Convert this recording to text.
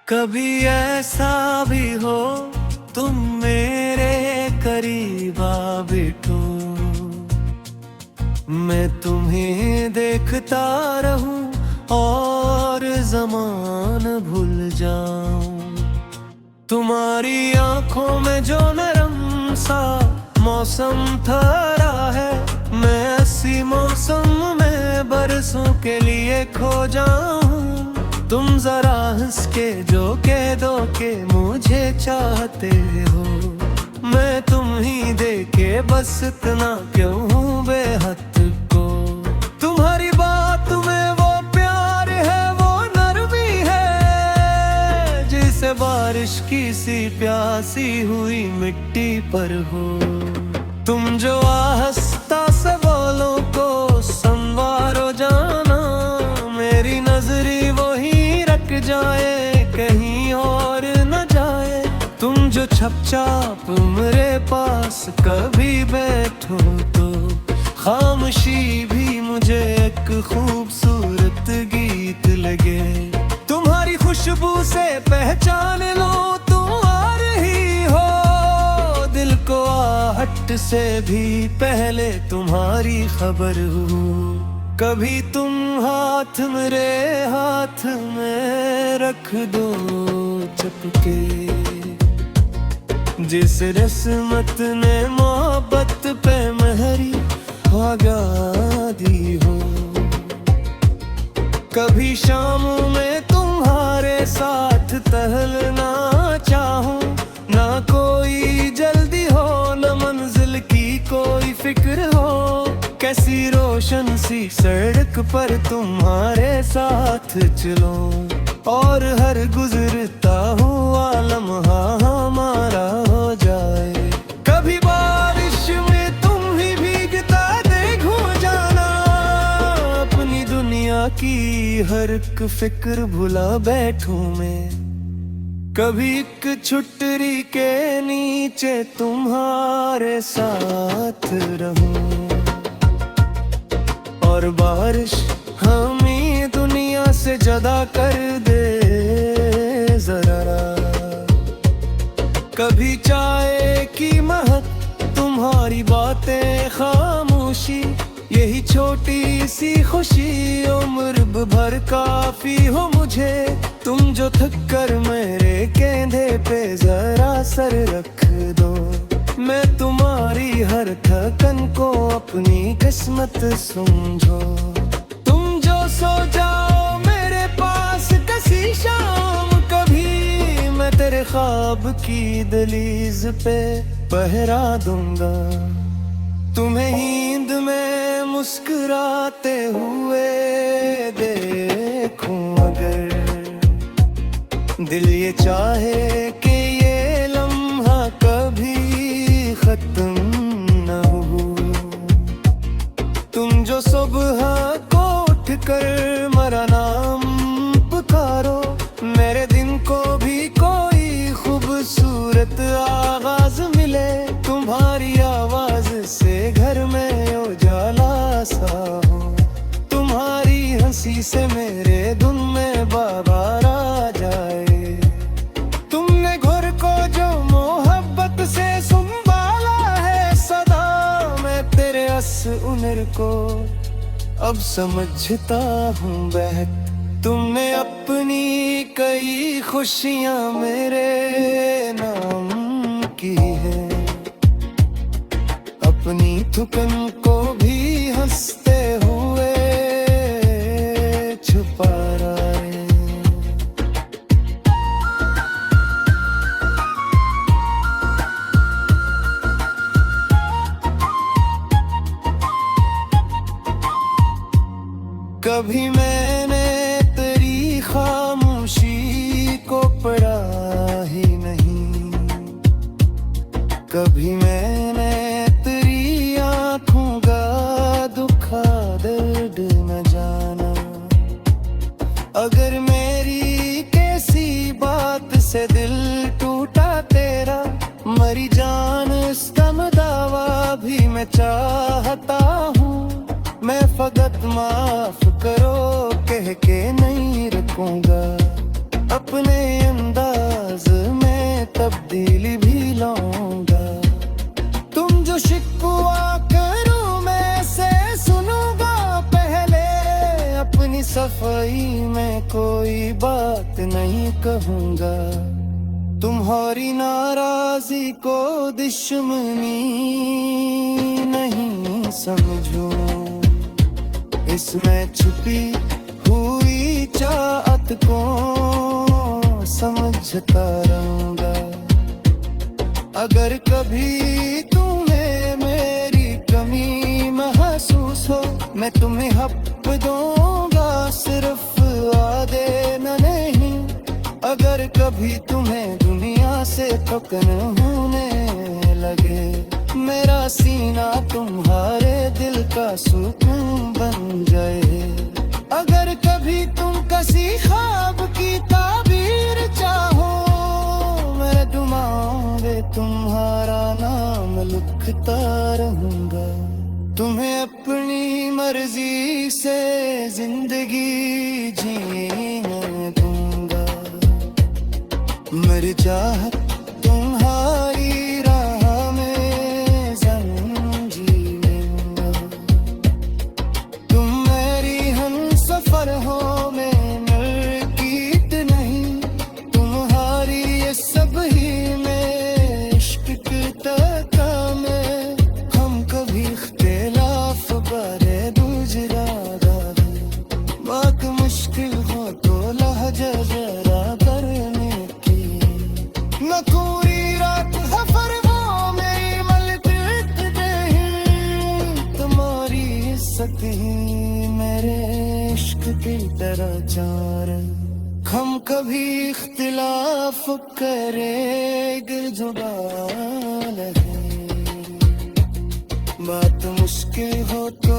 कभी ऐसा भी हो तुम मेरे करीब आ बैठो, मैं तुम्हें देखता रहूं और ज़मान भूल जाऊं। तुम्हारी आंखों में जो नरम सा मौसम ठहरा है, मैं ऐसी मौसम में बरसों के लिए खो जाऊं। तुम जरा हंस के जो कह दो के मुझे चाहते हो, मैं तुम ही देके बस इतना क्यों हूँ बेहद को। तुम्हारी बात में वो प्यार है, वो नरमी है, जिसे बारिश की सी प्यासी हुई मिट्टी पर हो। तुम जो आहिस्ता से बोलो को संवारो जाना, मेरी नजरी वही रख जाए कहीं और न जाए। तुम जो चुपचाप मेरे पास कभी बैठो तो खामोशी भी मुझे एक खूबसूरत गीत लगे। तुम्हारी खुशबू से पहचान लो तुम आ रही हो, दिल को आहट से भी पहले तुम्हारी खबर हो। कभी तुम हाथ मेरे हाथ में रख दो चुपके, जिस रस्मत ने मोहब्बत पे मेहरी भागा दी हो। कभी शाम में तुम्हारे साथ टहलना चाहूं, ना कोई जल्दी हो न मंजिल की कोई फिक्र हो। कैसी रोशन सी सड़क पर तुम्हारे साथ चलो, और हर गुजरता हुआ लम्हा हमारा हो जाए। कभी बारिश में तुम ही भीगता देखो जाना, अपनी दुनिया की हर एक फिक्र भुला बैठूं मैं। कभी एक छुट्टी के नीचे तुम्हारे साथ रहूं, और बारिश हमें दुनिया से जुदा कर दे जरा। कभी चाय की महक, तुम्हारी बातें खामोशी, यही छोटी सी खुशी उम्र भर काफी हो मुझे। तुम जो थक कर मेरे कंधे पे जरा सर रख दो, मैं तुम्हारी हर थकन को अपनी किस्मत समझो। तुम जो सो जाओ मेरे पास किसी शाम, कभी मैं तेरे ख्वाब की दहलीज पे पहरा दूंगा। तुम्हें नींद में मुस्कुराते हुए देखूं अगर, दिल ये चाहे कि ये लम्हा कभी खत्म न हो। तुम जो सुबह को उठकर मेरा नाम पुकारो, मेरे दिन को भी कोई खूबसूरत आगाज मिले। तुम्हारी आवाज से घर में उजाला सा हो, तुम्हारी हंसी से मेरे धुन में बाबार आ जाए। तुमने घर को जो मोहब्बत से संभाला है सदा, मैं तेरे अस उनर को अब समझता हूँ बहक। तुमने अपनी कई खुशियाँ मेरे नाम की है, अपनी थकन को भी हंसते हुए छुपा रहा है। कभी मैंने तेरी खामोशी को पढ़ा ही नहीं, कभी मैंने तेरी आंखों का दुखा दर्द न जाना। अगर मेरी कैसी बात से दिल टूटा तेरा, मरी जान इसका दावा भी मैं चाहता हूँ। मैं फकत माफ करो कह के नहीं रखूंगा, अपने जो शिकवा करूं मैं से सुनूंगा पहले, अपनी सफाई में कोई बात नहीं कहूंगा। तुम्हारी नाराजी को दुश्मनी नहीं समझूं, इसमें छुपी हुई चाहत को समझता रहूंगा। अगर कभी तुम्हें मेरी कमी महसूस हो, मैं तुम्हें हक दूंगा सिर्फ वादे न नहीं। अगर कभी तुम्हें दुनिया से थकन होने लगे, मेरा सीना तुम्हारे दिल का सुकून बन जाए। अगर कभी तुम किसी ख्वाब की ताबीर चाहो, मेरे दुआओं में तुम्हारा नाम लिखता रहूंगा। तुम्हें अपनी मर्जी से जिंदगी जीने दूंगा। मेरी चाहत तुम्हारी राह में जंजीर, तुम मेरी हम सफर हो में मलकीत नहीं। तुम्हारी ये सब ही में इश्क की काम है। हम कभी इख्तिलाफ बारे दूसरा बात मुश्किल हो तो लहजा जरा करने की। न कोई रात सफर वो मेरी मलकीत नहीं। तुम्हारी इज्जत ही मेरे इश्क की तरह चार। हम कभी इख्तिलाफ करेंगे जुबान है, बात मुश्किल हो तो